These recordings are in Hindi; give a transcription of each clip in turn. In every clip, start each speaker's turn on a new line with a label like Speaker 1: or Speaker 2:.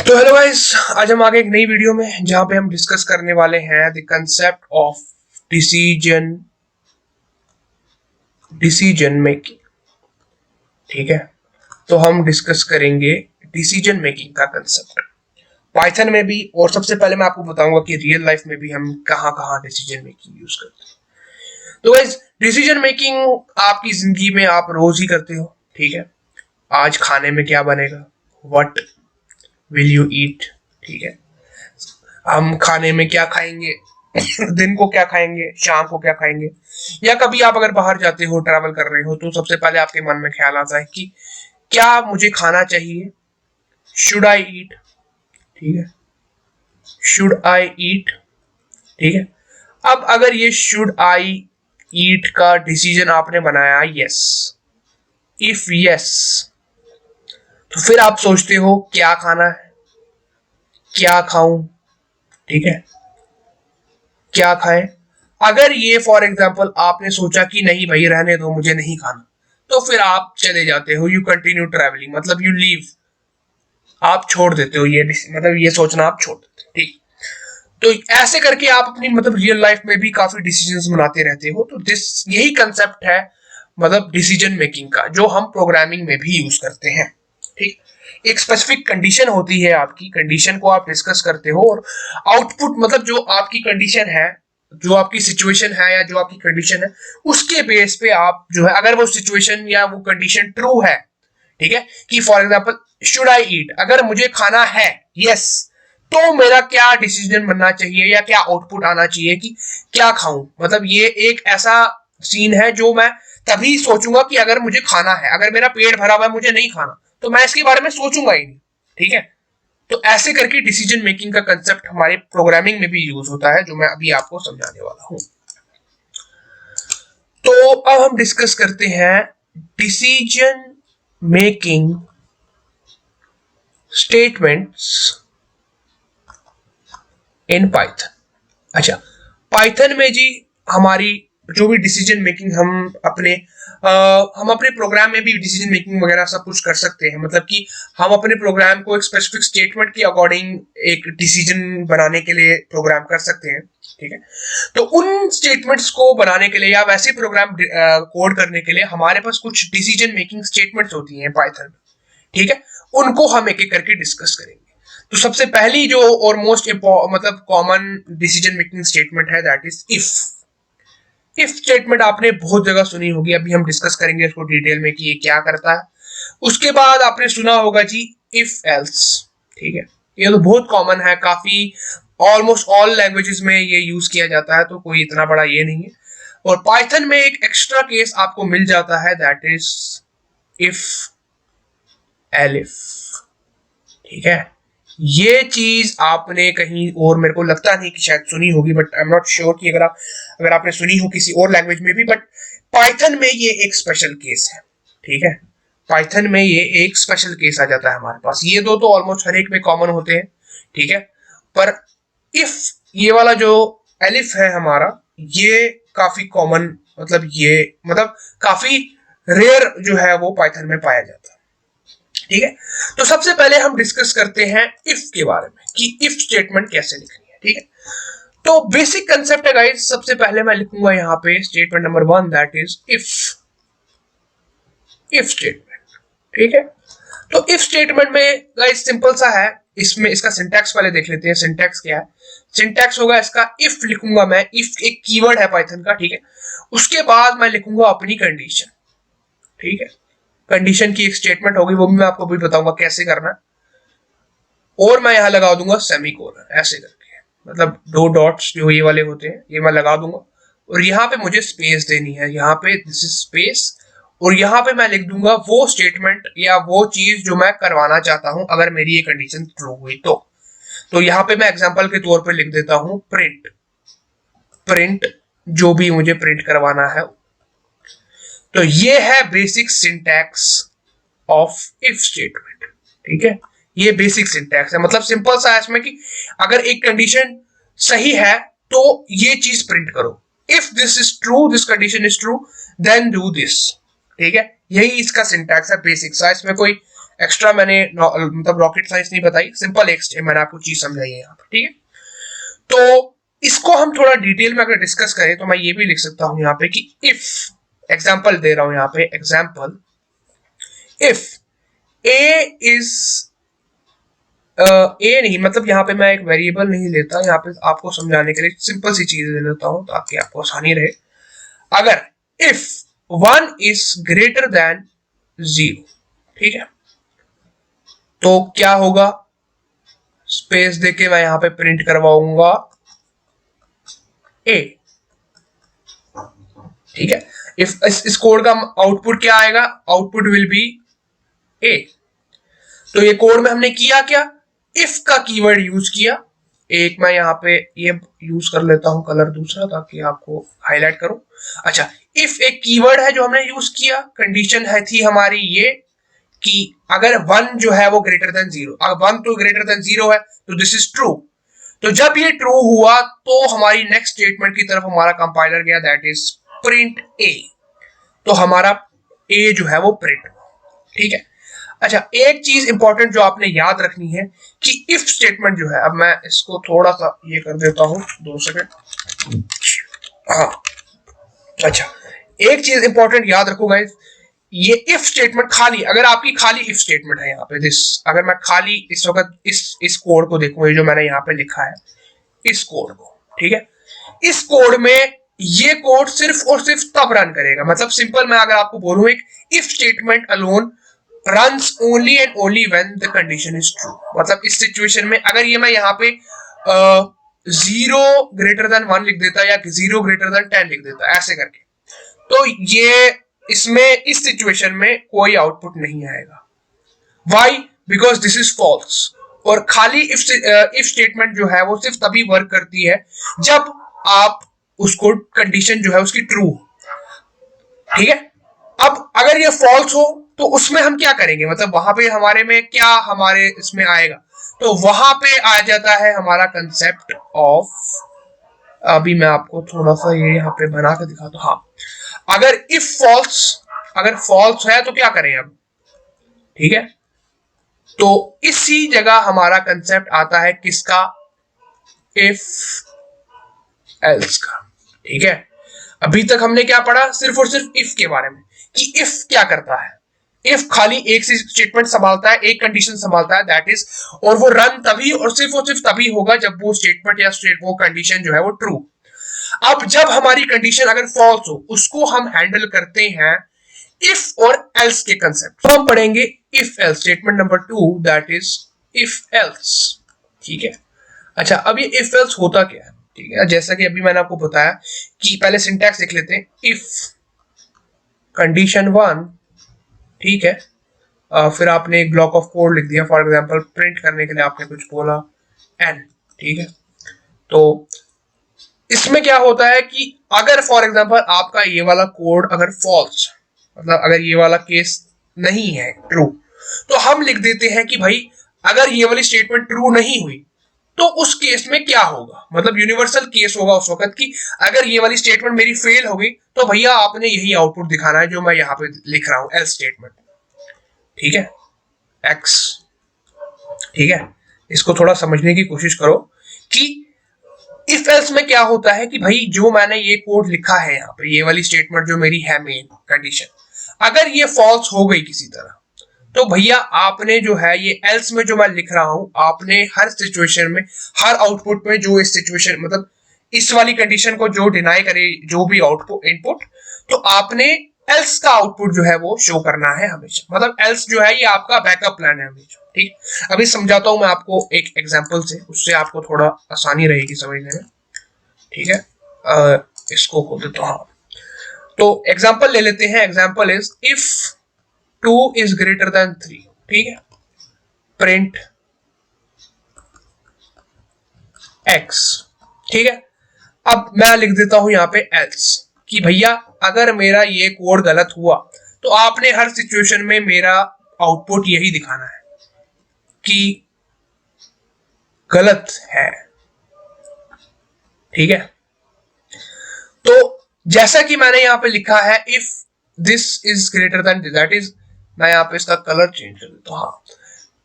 Speaker 1: तो हेलो गाइस, आज हम आगे एक नई वीडियो में जहां पे हम डिस्कस करने वाले हैं the concept of decision decision making. ठीक है, तो हम डिस्कस करेंगे डिसीजन मेकिंग का कंसेप्ट पाइथन में भी, और सबसे पहले मैं आपको बताऊंगा कि रियल लाइफ में भी हम कहां कहां डिसीजन मेकिंग यूज करते हैं। तो गाइस, डिसीजन मेकिंग आपकी जिंदगी में आप रोज ही करते हो। ठीक है, आज खाने में क्या बनेगा, व्हाट विल यू ईट। ठीक है, हम खाने में क्या खाएंगे, दिन को क्या खाएंगे, शाम को क्या खाएंगे, या कभी आप अगर बाहर जाते हो, ट्रैवल कर रहे हो, तो सबसे पहले आपके मन में ख्याल आता है कि क्या मुझे खाना चाहिए, शुड आई ईट। ठीक है, शुड आई ईट। ठीक है, अब अगर ये शुड आई ईट का डिसीजन आपने बनाया यस, इफ यस, तो फिर आप सोचते हो क्या खाना है, क्या खाऊं। ठीक है, क्या खाएं। अगर ये फॉर एग्जाम्पल आपने सोचा कि नहीं भाई रहने दो, मुझे नहीं खाना, तो फिर आप चले जाते हो, यू कंटिन्यू ट्रैवलिंग, मतलब यू लीव, आप छोड़ देते हो ये, मतलब ये सोचना आप छोड़ देते हो। ठीक, तो ऐसे करके आप अपनी मतलब रियल लाइफ में भी काफी डिसीजंस बनाते रहते हो। तो दिस यही कंसेप्ट है मतलब डिसीजन मेकिंग का, जो हम प्रोग्रामिंग में भी यूज करते हैं। ठीक, एक स्पेसिफिक कंडीशन होती है, आपकी कंडीशन को आप डिस्कस करते हो, और आउटपुट मतलब जो आपकी कंडीशन है, जो आपकी सिचुएशन है या जो आपकी कंडीशन है, उसके बेस पे आप जो है, अगर वो सिचुएशन या वो कंडीशन ट्रू है, ठीक है, कि फॉर एग्जांपल शुड आई ईट, अगर मुझे खाना है यस, तो मेरा क्या डिसीजन बनना चाहिए या क्या आउटपुट आना चाहिए कि क्या खाऊं। मतलब ये एक ऐसा सीन है जो मैं तभी सोचूंगा कि अगर मुझे खाना है, अगर मेरा पेट भरा हुआ है, मुझे नहीं खाना, तो मैं इसके बारे में सोचूंगा ही नहीं। ठीक है, तो ऐसे करके डिसीजन मेकिंग का कंसेप्ट हमारे प्रोग्रामिंग में भी यूज होता है, जो मैं अभी आपको समझाने वाला हूं। तो अब हम डिस्कस करते हैं decision making statements in Python. अच्छा, पाइथन में जी हमारी जो भी डिसीजन मेकिंग हम अपने प्रोग्राम में भी डिसीजन मेकिंग वगैरह सब कुछ कर सकते हैं। मतलब कि हम अपने प्रोग्राम को एक स्पेसिफिक स्टेटमेंट के अकॉर्डिंग एक डिसीजन बनाने के लिए प्रोग्राम कर सकते हैं। ठीक है, तो उन स्टेटमेंट्स को बनाने के लिए या वैसे प्रोग्राम कोड करने के लिए हमारे पास कुछ डिसीजन मेकिंग स्टेटमेंट्स होती हैं पाइथन में। ठीक है, उनको हम एक एक करके डिस्कस करेंगे। तो सबसे पहली जो और मोस्ट मतलब कॉमन डिसीजन मेकिंग स्टेटमेंट है, that is if. If statement आपने बहुत जगह सुनी होगी, अभी हम डिस्कस करेंगे इसको डिटेल में कि ये क्या करता है। उसके बाद आपने सुना होगा जी इफ एल्स। ठीक है, ये तो बहुत कॉमन है, काफी ऑलमोस्ट ऑल लैंग्वेजेस में ये यूज किया जाता है, तो कोई इतना बड़ा ये नहीं है। और पाइथन में एक एक्स्ट्रा केस आपको मिल जाता है, दैट इज इफ एलिफ। ठीक है, ये चीज आपने कहीं और मेरे को लगता नहीं कि शायद सुनी होगी, but I am not sure कि अगर आपने सुनी हो किसी और लैंग्वेज में भी, बट पाइथन में ये एक स्पेशल केस है। ठीक है, पाइथन में ये एक स्पेशल केस आ जाता है हमारे पास। ये दो तो ऑलमोस्ट हर एक में कॉमन होते हैं। ठीक है, पर इफ ये वाला जो एलिफ है हमारा, ये काफी कॉमन, मतलब काफी रेयर जो है वो पाइथन में पाया जाता है। ठीक है, तो सबसे पहले हम डिस्कस करते हैं इफ के बारे में कि इफ स्टेटमेंट कैसे लिखनी है। ठीक है, तो बेसिक कंसेप्ट है गाइस। सबसे पहले मैं लिखूंगा यहाँ पे statement number 1, that is if. If statement, ठीक है, तो इफ स्टेटमेंट में गाइस सिंपल सा है। इसमें इसका सिंटैक्स पहले देख लेते हैं, सिंटैक्स क्या है। सिंटैक्स होगा इसका, इफ लिखूंगा मैं, इफ एक कीवर्ड है पाइथन का। ठीक है, उसके बाद मैं लिखूंगा अपनी कंडीशन। ठीक है, कंडीशन की एक स्टेटमेंट होगी, वो भी मैं आपको भी बताऊंगा कैसे करना है। और मैं यहां लगा दूंगा सेमीकोलन, ऐसे करके, मतलब दो डॉट्स जो ये वाले होते हैं, ये मैं लगा दूंगा। और यहाँ पे मुझे स्पेस देनी है, यहाँ पे दिस इज स्पेस, और यहाँ पे मैं लिख दूंगा वो स्टेटमेंट या वो चीज जो मैं करवाना चाहता हूं, अगर मेरी ये कंडीशन ट्रू हुई तो यहाँ पे मैं एग्जांपल के तौर पे लिख देता हूं प्रिंट। प्रिंट जो भी मुझे प्रिंट करवाना है। तो ये है basic syntax of if statement. ठीक है, ये बेसिक सिंटैक्स है, मतलब सिंपल सा है इसमें कि अगर एक कंडीशन सही है तो ये चीज प्रिंट करो। If this is true, this condition is true, then do this. ठीक है, यही इसका सिंटैक्स है बेसिक सा, इसमें कोई एक्स्ट्रा मैंने मतलब रॉकेट साइंस नहीं बताई, सिंपल एक मैंने आपको चीज समझाई है यहाँ पे, ठीक है। तो इसको हम थोड़ा डिटेल में अगर डिस्कस करें तो मैं ये भी लिख सकता हूं यहाँ पे कि इफ, एग्जाम्पल दे रहा हूं यहाँ पे, एग्जाम्पल इफ ए इज, ए नहीं, मतलब यहाँ पे मैं एक वेरिएबल नहीं लेता, यहाँ पे आपको समझाने के लिए सिंपल सी चीज ले लेता हूं ताकि आपको आसानी रहे। अगर इफ 1 इज ग्रेटर देन 0, ठीक है, तो क्या होगा, स्पेस देके मैं यहां पे प्रिंट करवाऊंगा ए, ठीक है। इफ इस कोड का आउटपुट क्या आएगा, आउटपुट विल बी ए। तो ये कोड में हमने किया क्या, इफ का कीवर्ड यूज किया। एक मैं यहाँ पे ये यूज कर लेता हूं कलर दूसरा ताकि आपको हाईलाइट करूं। अच्छा, इफ एक कीवर्ड है जो हमने यूज किया, कंडीशन है थी हमारी ये कि अगर 1 जो है वो ग्रेटर देन 0, अगर 1 तो ग्रेटर देन 0 है तो दिस इज ट्रू। तो जब ये ट्रू हुआ तो हमारी नेक्स्ट स्टेटमेंट की तरफ हमारा कंपाइलर गया, दैट इज प्रिंट ए। तो हमारा ए जो है वो प्रिंट, ठीक है। अच्छा, एक चीज इंपॉर्टेंट जो आपने याद रखनी है कि इफ स्टेटमेंट जो है, अब मैं इसको थोड़ा सा ये कर देता हूं, 2 सेकंड। हाँ, अच्छा, एक चीज इंपॉर्टेंट याद रखो गाइस, ये इफ स्टेटमेंट खाली, अगर आपकी खाली इफ स्टेटमेंट है यहाँ पे दिस, अगर मैं खाली इस वक्त इस कोड को देखूं, ये जो मैंने यहाँ पे लिखा है इस कोड को, ठीक है, इस कोड में ये कोड सिर्फ और सिर्फ तब रन करेगा, मतलब सिंपल मैं अगर आपको बोलूं, एक if statement alone runs only and only when the condition is true। मतलब इस सिचुएशन में अगर ये मैं यहाँ पे 0 ग्रेटर देन 1 लिख देता या 0 ग्रेटर देन 10 लिख देता ऐसे करके, तो ये इसमें इस सिचुएशन में कोई आउटपुट नहीं आएगा। Why, because this is false. और खाली इफ स्टेटमेंट जो है वो सिर्फ तभी वर्क करती है जब आप उसको कंडीशन जो है उसकी ट्रू, ठीक है। अब अगर ये फॉल्स हो तो उसमें हम क्या करेंगे, मतलब वहां पे हमारे में क्या हमारे इसमें आएगा, तो वहां पे आ जाता है हमारा कंसेप्ट ऑफ, अभी मैं आपको थोड़ा सा ये यहाँ पे बना के दिखाता हूँ। हाँ, अगर इफ फॉल्स, अगर फॉल्स है तो क्या करें अब, ठीक है। तो इसी जगह हमारा कंसेप्ट आता है किसका, इफ एल्स का, ठीक है। अभी तक हमने क्या पढ़ा, सिर्फ और सिर्फ इफ के बारे में कि इफ क्या करता है। इफ खाली एक स्टेटमेंट संभालता है, एक कंडीशन संभालता है, दैट इज, और वो रन तभी और सिर्फ तभी होगा जब वो स्टेटमेंट या वो कंडीशन जो है वो ट्रू। अब जब हमारी कंडीशन अगर फॉल्स हो, उसको हम हैंडल करते हैं इफ और एल्स के कंसेप्ट। तो हम पढ़ेंगे if else, statement number 2, that is if else, ठीक है। अच्छा, अब ये इफ एल्स होता क्या है, ठीक है, जैसा कि अभी मैंने आपको बताया कि पहले सिंटैक्स देख लेते हैं। इफ कंडीशन 1, ठीक है, फिर आपने एक ब्लॉक ऑफ कोड लिख दिया, फॉर एग्जांपल प्रिंट करने के लिए आपने कुछ बोला एन, ठीक है। तो इसमें क्या होता है कि अगर फॉर एग्जांपल आपका ये वाला कोड अगर फॉल्स, मतलब अगर ये वाला केस नहीं है ट्रू, तो हम लिख देते हैं कि भाई अगर ये वाली स्टेटमेंट ट्रू नहीं हुई तो उस केस में क्या होगा, मतलब यूनिवर्सल केस होगा उस वक्त कि अगर ये वाली स्टेटमेंट मेरी फेल हो गई तो भैया आपने यही आउटपुट दिखाना है जो मैं यहाँ पे लिख रहा हूं, एल्स स्टेटमेंट, ठीक है, एक्स, ठीक है। इसको थोड़ा समझने की कोशिश करो कि इफ एल्स में क्या होता है कि भाई जो मैंने ये कोड लिखा है यहाँ पे, ये वाली स्टेटमेंट जो मेरी है मेन कंडीशन, अगर ये फॉल्स हो गई किसी तरह, तो भैया आपने जो है ये एल्स में जो मैं लिख रहा हूं, आपने हर सिचुएशन में, हर आउटपुट में जो इस सिचुएशन, मतलब इस वाली कंडीशन को जो डिनाई करे, जो भी आउटपुट इनपुट, तो आपने एल्स का आउटपुट जो है वो शो करना है हमेशा, मतलब एल्स जो है ये आपका बैकअप प्लान है हमेशा, ठीक। अभी समझाता हूं मैं आपको एक एग्जांपल से, उससे आपको थोड़ा आसानी रहेगी समझने में, ठीक है। इसको खोल देता हूं, तो एग्जांपल ले लेते हैं। Example is if 2 is greater than 3, ठीक है, प्रिंट x, ठीक है। अब मैं लिख देता हूं यहां पे else कि भैया अगर मेरा ये कोड गलत हुआ तो आपने हर सिचुएशन में मेरा आउटपुट यही दिखाना है कि गलत है, ठीक है। तो जैसा कि मैंने यहां पे लिखा है, if this is greater than, that is मैं यहाँ पे इसका कलर चेंज कर देता हूँ। हाँ,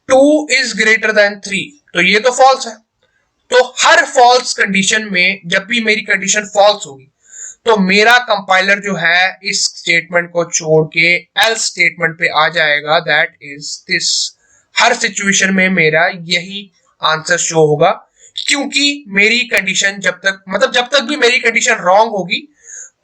Speaker 1: 2 इज ग्रेटर देन 3, तो ये तो फॉल्स है। तो हर फॉल्स कंडीशन में जब भी मेरी कंडीशन फॉल्स होगी तो मेरा कंपाइलर जो है इस स्टेटमेंट को छोड़ के एल्स स्टेटमेंट पे आ जाएगा, that is this. Her situation में मेरा यही आंसर शो होगा, क्योंकि मेरी कंडीशन जब तक भी मेरी कंडीशन रॉन्ग होगी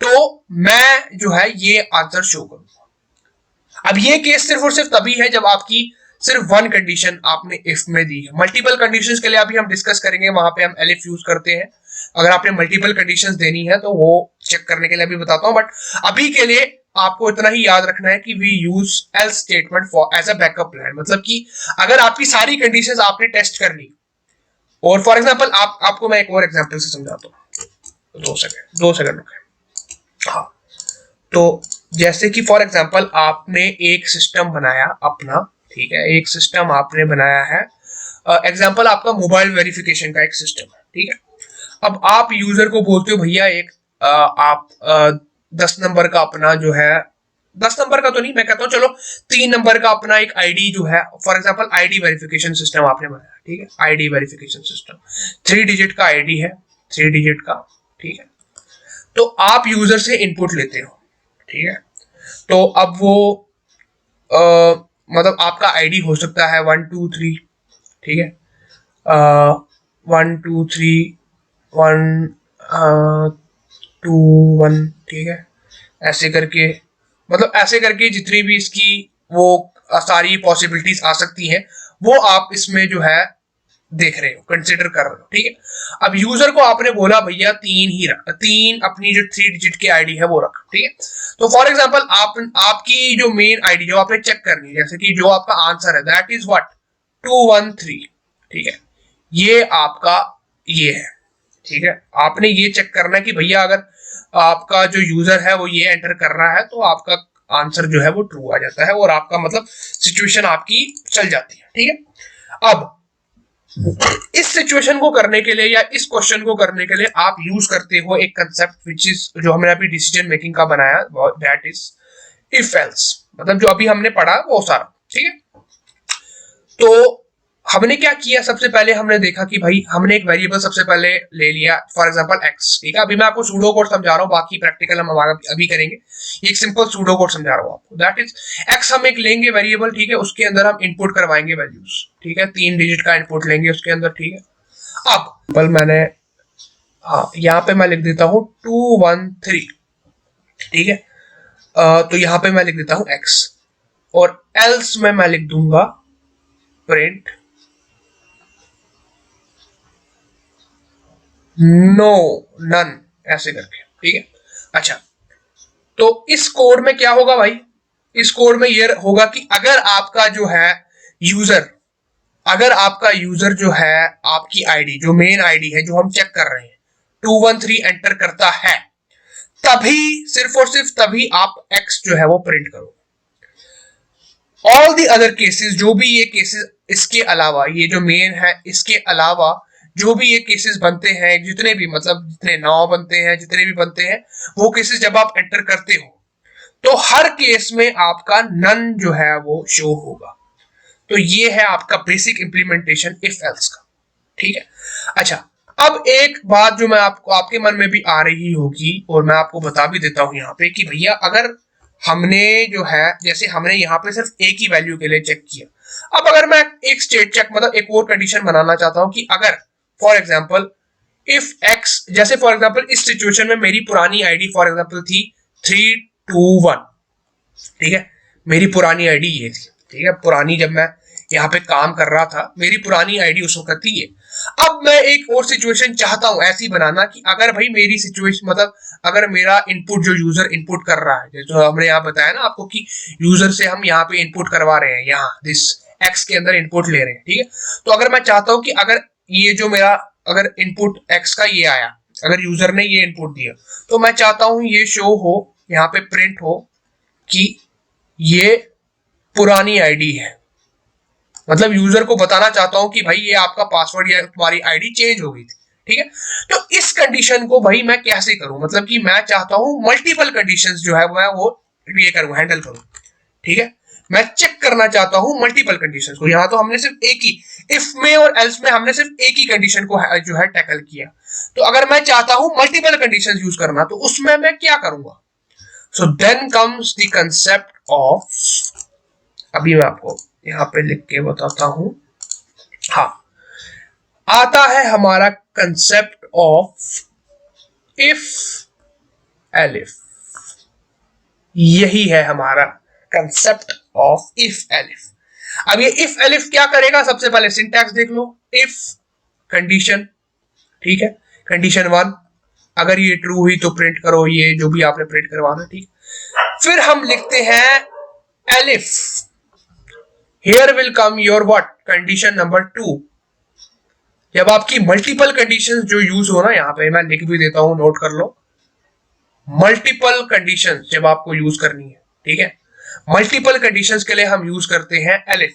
Speaker 1: तो मैं जो है ये आंसर शो करूंगा। अब ये केस सिर्फ और सिर्फ तभी है जब आपकी सिर्फ वन कंडीशन आपने इफ में दी है। मल्टीपल कंडीशंस के लिए अभी हम डिस्कस करेंगे, वहां पे हम एलिफ यूज करते हैं। अगर आपने मल्टीपल कंडीशंस देनी है तो वो चेक करने के लिए अभी बताता हूं, बट अभी के लिए आपको इतना ही याद रखना है कि we use else statement for as a backup plan. मतलब कि अगर आपकी सारी कंडीशंस आपने टेस्ट कर ली, और फॉर एग्जांपल आपको मैं एक और एग्जांपल से समझाता हूँ। 2 सेकंड रुके। हाँ, तो जैसे कि फॉर एग्जांपल आपने एक सिस्टम बनाया अपना, ठीक है, एक सिस्टम आपने बनाया है। एग्जांपल आपका मोबाइल वेरिफिकेशन का एक सिस्टम है, ठीक है। अब आप यूजर को बोलते हो भैया एक आप 10 नंबर का अपना जो है, 10 नंबर का तो नहीं, मैं कहता हूँ चलो 3 नंबर का अपना एक आईडी जो है, for example ID verification system आपने बनाया, ठीक है। आईडी वेरिफिकेशन सिस्टम 3 डिजिट का आईडी है, 3 डिजिट का, ठीक है। तो आप यूजर से इनपुट लेते हो, ठीक है। तो अब वो मतलब आपका आईडी हो सकता है 1 2 3, ठीक है, 1 2 3 1 2 1, ठीक है। ऐसे करके मतलब ऐसे करके जितनी भी इसकी वो सारी पॉसिबिलिटीज आ सकती हैं वो आप इसमें जो है देख रहे हो, कंसिडर कर रहे हो, ठीक है। अब यूजर को आपने बोला भैया 3 ही रख, 3 अपनी जो 3 डिजिट की आईडी है वो रख, ठीक है। तो फॉर एग्जांपल आपकी जो मेन आईडी जो आपने चेक करनी है, जैसे कि जो आपका आंसर है दैट इज व्हाट 213, ठीक है, ये आपका ये है, ठीक है। आपने ये चेक करना है कि भैया अगर आपका जो यूजर है वो ये एंटर कर रहा है तो आपका आंसर जो है वो ट्रू आ जाता है और आपका मतलब सिचुएशन आपकी चल जाती है, ठीक है। अब इस सिचुएशन को करने के लिए या इस क्वेश्चन को करने के लिए आप यूज करते हो एक कंसेप्ट विच इज जो हमने अभी डिसीजन मेकिंग का बनाया, दैट इज इफ एल्स। मतलब जो अभी हमने पढ़ा वो सारा, ठीक है। तो हमने क्या किया, सबसे पहले हमने देखा कि भाई हमने एक वेरिएबल सबसे पहले ले लिया, फॉर एग्जांपल एक्स, ठीक है। अभी मैं आपको सूडो कोड समझा रहा हूँ, बाकी प्रैक्टिकल हम अभी करेंगे। एक सिंपल सूडो कोड समझा रहा हूँ आपको, दैट इज एक्स हम एक लेंगे वेरिएबल, ठीक है। उसके अंदर हम इनपुट करवाएंगे वैल्यूज, ठीक है, 3 डिजिट का इनपुट लेंगे उसके अंदर, ठीक है। अब मैंने हाँ यहाँ पे मैं लिख देता हूँ 213, ठीक है। तो यहाँ पे मैं लिख देता हूँ एक्स और एल्स में मैं लिख दूंगा प्रिंट नो नन, ऐसे करके, ठीक है। अच्छा, तो इस कोड में क्या होगा भाई, इस कोड में ये होगा कि अगर आपका जो है यूजर, अगर आपका यूजर जो है आपकी आईडी जो मेन आईडी है जो हम चेक कर रहे हैं 213 एंटर करता है, तभी सिर्फ और सिर्फ तभी आप एक्स जो है वो प्रिंट करो। ऑल दी अदर केसेस, जो भी ये केसेस इसके अलावा, ये जो मेन है इसके अलावा जो भी ये केसेस बनते हैं, जितने भी मतलब जितने 9 बनते हैं, जितने भी बनते हैं, वो केसेस जब आप एंटर करते हो तो हर केस में आपका नन जो है वो शो होगा। तो ये है आपका बेसिक इंप्लीमेंटेशन इफ एल्स का, ठीक है। अच्छा, अब एक बात जो मैं आपको आपके मन में भी आ रही होगी और मैं आपको बता भी देता हूं यहाँ पे कि भैया अगर हमने जो है, जैसे हमने यहाँ पे सिर्फ एक ही वैल्यू के लिए चेक किया, अब अगर मैं एक स्टेट चेक मतलब एक और कंडीशन बनाना चाहता हूं कि अगर फॉर एग्जांपल इफ एक्स, जैसे फॉर एग्जांपल इस सिचुएशन में मेरी पुरानी आईडी फॉर एग्जांपल थी 321, ठीक है, मेरी पुरानी आईडी ये थी, ठीक है। पुरानी जब मैं यहाँ पे काम कर रहा था मेरी पुरानी आईडी उस वक्त थी ये। अब मैं एक और सिचुएशन चाहता हूं ऐसी बनाना कि अगर भाई मेरी सिचुएशन मतलब अगर मेरा इनपुट जो यूजर इनपुट कर रहा है, जो हमने यहाँ बताया ना आपको कि यूजर से हम यहाँ पे इनपुट करवा रहे हैं, यहाँ दिस एक्स के अंदर इनपुट ले रहे हैं, ठीक है। तो अगर मैं चाहता हूं कि अगर ये जो मेरा अगर इनपुट एक्स का ये आया, अगर यूजर ने ये इनपुट दिया, तो मैं चाहता हूं ये शो हो, यहाँ पे प्रिंट हो कि ये पुरानी आईडी है। मतलब यूजर को बताना चाहता हूं कि भाई ये आपका पासवर्ड या तुम्हारी आईडी चेंज हो गई थी, ठीक है। तो इस कंडीशन को भाई मैं कैसे करूं, मतलब कि मैं चाहता हूं मल्टीपल कंडीशंस जो है मैं वो ये करूं, हैंडल करूं, ठीक है। मैं चेक करना चाहता हूं मल्टीपल कंडीशन को। यहां तो हमने सिर्फ एक ही, इफ में और एल्स में हमने सिर्फ एक ही कंडीशन को जो है टैकल किया। तो अगर मैं चाहता हूं मल्टीपल कंडीशन यूज करना, तो उसमें मैं क्या करूंगा? So then comes the concept of, अभी मैं आपको यहां पे लिख के बताता हूं। हाँ, आता है हमारा कंसेप्ट ऑफ इफ एलिफ। यही है हमारा कंसेप्ट ऑफ इफ एलिफ। अब ये इफ एलिफ क्या करेगा? सबसे पहले सिंटैक्स देख लो। इफ कंडीशन, ठीक है, कंडीशन 1 अगर ये ट्रू हुई तो प्रिंट करो ये जो भी आपने प्रिंट करवाना, ठीक। फिर हम लिखते हैं elif, here will come your what, condition number 2। जब आपकी मल्टीपल कंडीशंस जो यूज हो ना, यहां पे मैं लिख भी देता हूं, नोट कर लो। मल्टीपल कंडीशंस जब आपको यूज करनी है, ठीक है, मल्टीपल कंडीशंस के लिए हम यूज करते हैं एलिफ,